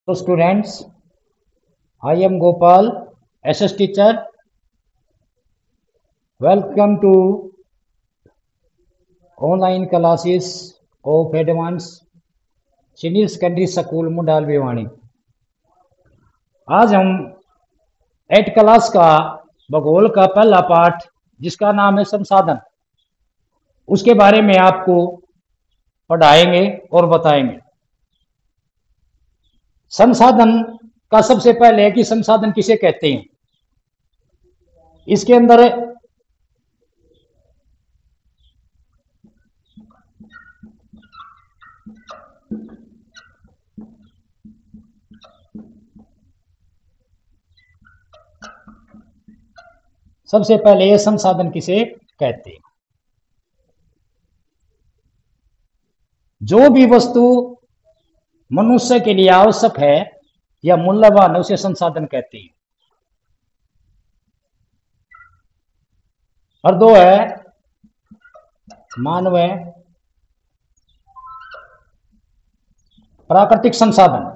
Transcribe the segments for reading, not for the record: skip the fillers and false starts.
So students, I am Gopal, SS teacher. Welcome to online classes of Advanced Senior Secondary School मुंडाल Bhiwani. आज हम 8 class का भूगोल का पहला पाठ जिसका नाम है संसाधन, उसके बारे में आपको पढ़ाएंगे और बताएंगे। संसाधन का सबसे पहले है कि संसाधन किसे कहते हैं। इसके अंदर सबसे पहले ये संसाधन किसे कहते हैं। जो भी वस्तु मनुष्य के लिए आवश्यक है या मूल्यवान है उसे संसाधन कहते हैं। और दो है मानव प्राकृतिक संसाधन।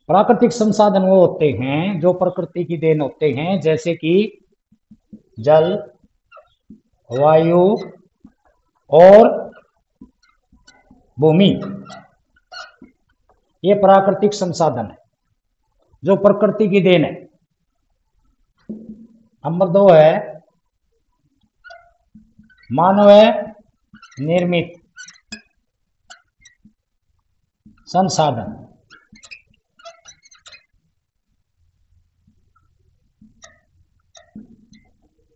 प्राकृतिक संसाधन वो होते हैं जो प्रकृति की देन होते हैं, जैसे कि जल, वायु और भूमि। ये प्राकृतिक संसाधन है जो प्रकृति की देन है। नंबर 2 है मानव निर्मित संसाधन।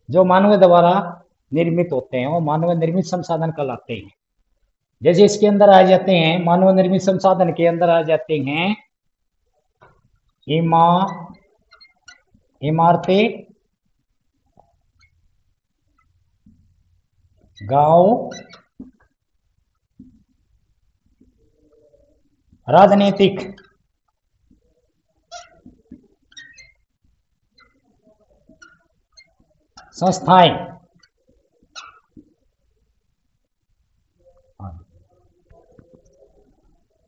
जो मानव द्वारा निर्मित होते हैं वो मानव निर्मित संसाधन कहलाते हैं। जैसे इसके अंदर आ जाते हैं, मानव निर्मित संसाधन के अंदर आ जाते हैं इमारतें, गांव, राजनीतिक संस्थाएं,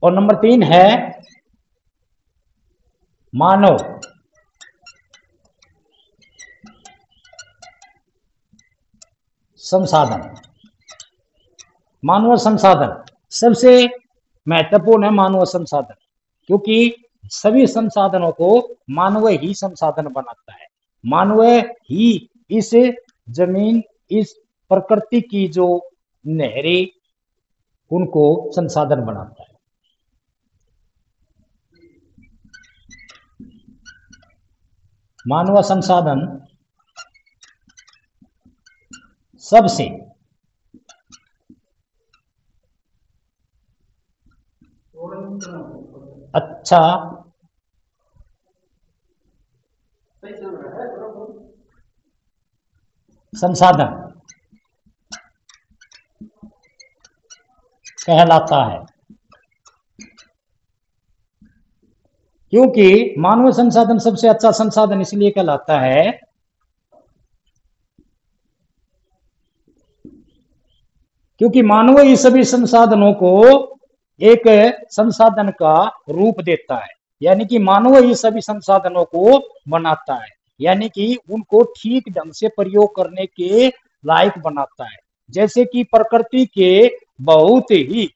और नंबर 3 है मानव संसाधन। मानव संसाधन सबसे महत्वपूर्ण है मानव संसाधन, क्योंकि सभी संसाधनों को मानव ही संसाधन बनाता है। मानव ही इस जमीन, इस प्रकृति की जो नहरें, उनको संसाधन बनाता है। मानव संसाधन सबसे अच्छा संसाधन कहलाता है, क्योंकि मानव संसाधन सबसे अच्छा संसाधन इसलिए कहलाता है क्योंकि मानव ही सभी संसाधनों को एक संसाधन का रूप देता है, यानी कि मानव ही सभी संसाधनों को बनाता है, यानी कि उनको ठीक ढंग से प्रयोग करने के लायक बनाता है। जैसे कि प्रकृति के बहुत ही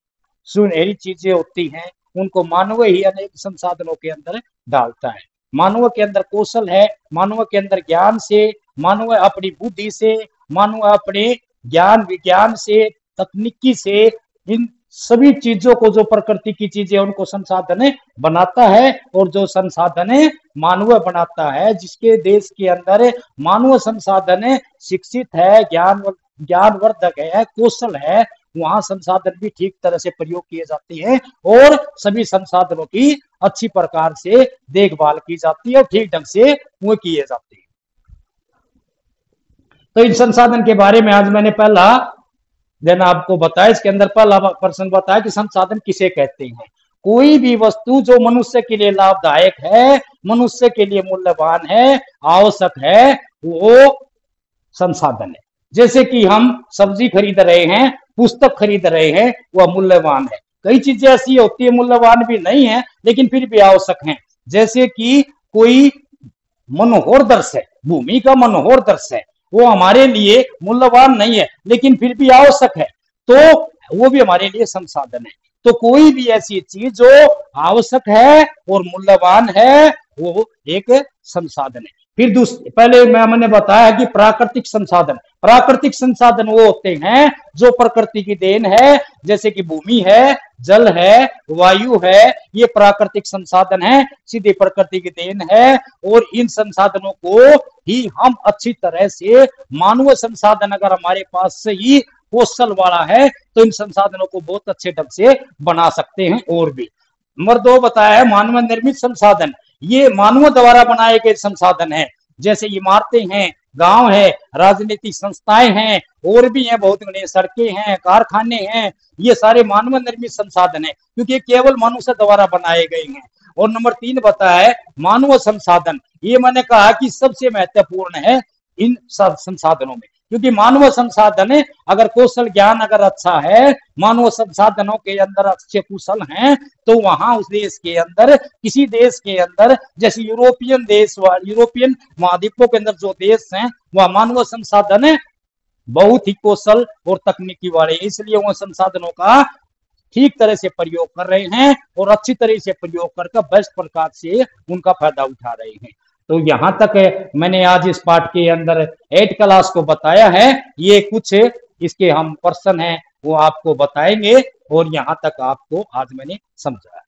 सुनहरी चीजें होती हैं, उनको मानव ही अनेक संसाधनों के अंदर डालता है। मानव के अंदर कौशल है, मानव के अंदर ज्ञान से, मानव अपनी बुद्धि से, मानव अपने ज्ञान विज्ञान से, तकनीकी से, इन सभी चीजों को, जो प्रकृति की चीजें उनको संसाधन बनाता है। और जो संसाधन मानव बनाता है, जिसके देश के अंदर मानव संसाधन शिक्षित है, ज्ञानवर्धक है, कौशल है, वहां संसाधन भी ठीक तरह से प्रयोग किए जाते हैं और सभी संसाधनों की अच्छी प्रकार से देखभाल की जाती है और ठीक ढंग से वो किए जाते हैं। तो इन संसाधन के बारे में आज मैंने पहला दिन आपको बताया। इसके अंदर पहला प्रश्न बताया कि संसाधन किसे कहते हैं। कोई भी वस्तु जो मनुष्य के लिए लाभदायक है, मनुष्य के लिए मूल्यवान है, आवश्यक है, वो संसाधन है। जैसे कि हम सब्जी खरीद रहे हैं, पुस्तक खरीद रहे हैं, वह मूल्यवान है। कई चीजें ऐसी होती है मूल्यवान भी नहीं है लेकिन फिर भी आवश्यक है। जैसे कि कोई मनोहर दृश्य है, भूमि का मनोहर दृश्य है, वो हमारे लिए मूल्यवान नहीं है लेकिन फिर भी आवश्यक है, तो वो भी हमारे लिए संसाधन है। तो कोई भी ऐसी चीज जो आवश्यक है और मूल्यवान है वो एक संसाधन है। फिर दूसरे, पहले मैंने बताया कि प्राकृतिक संसाधन, प्राकृतिक संसाधन वो होते हैं जो प्रकृति की देन है, जैसे कि भूमि है, जल है, वायु है, ये प्राकृतिक संसाधन है, सीधे प्रकृति की देन है। और इन संसाधनों को ही हम अच्छी तरह से, मानव संसाधन अगर हमारे पास से ही कौशल वाला है तो इन संसाधनों को बहुत अच्छे ढंग से बना सकते हैं। और भी नंबर 2 बताया है मानव निर्मित संसाधन, ये मानव द्वारा बनाए गए संसाधन है, जैसे इमारतें हैं, गांव है, राजनीतिक संस्थाएं हैं, और भी हैं बहुत घने, सड़कें हैं, कारखाने हैं, ये सारे मानव निर्मित संसाधन है क्योंकि ये केवल मनुष्य द्वारा बनाए गए हैं। और नंबर 3 बताया है मानव संसाधन, ये मैंने कहा कि सबसे महत्वपूर्ण है इन संसाधनों में, क्योंकि मानव संसाधन अगर कौशल ज्ञान अगर अच्छा है, मानव संसाधनों के अंदर अच्छे कुशल हैं, तो वहां उस देश के अंदर, किसी देश के अंदर, जैसे यूरोपियन देश, यूरोपियन महाद्वीपों के अंदर जो देश हैं वह मानव संसाधन बहुत ही कौशल और तकनीकी वाले, इसलिए वह संसाधनों का ठीक तरह से प्रयोग कर रहे हैं और अच्छी तरह से प्रयोग करके बेस्ट प्रकार से उनका फायदा उठा रहे हैं। तो यहाँ तक मैंने आज इस पाठ के अंदर 8 क्लास को बताया है। ये कुछ इसके हम पर्सन हैं वो आपको बताएंगे और यहाँ तक आपको आज मैंने समझाया।